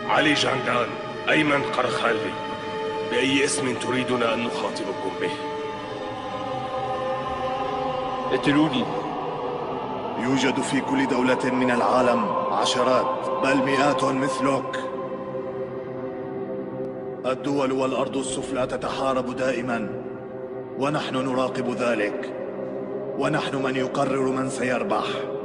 علي جاندان، أيمن قرخانلي، بأي اسم تريدنا أن نخاطبكم به؟ اقتلوني. يوجد في كل دولة من العالم عشرات بل مئات مثلك. الدول والأرض السفلى تتحارب دائما، ونحن نراقب ذلك، ونحن من يقرر من سيربح.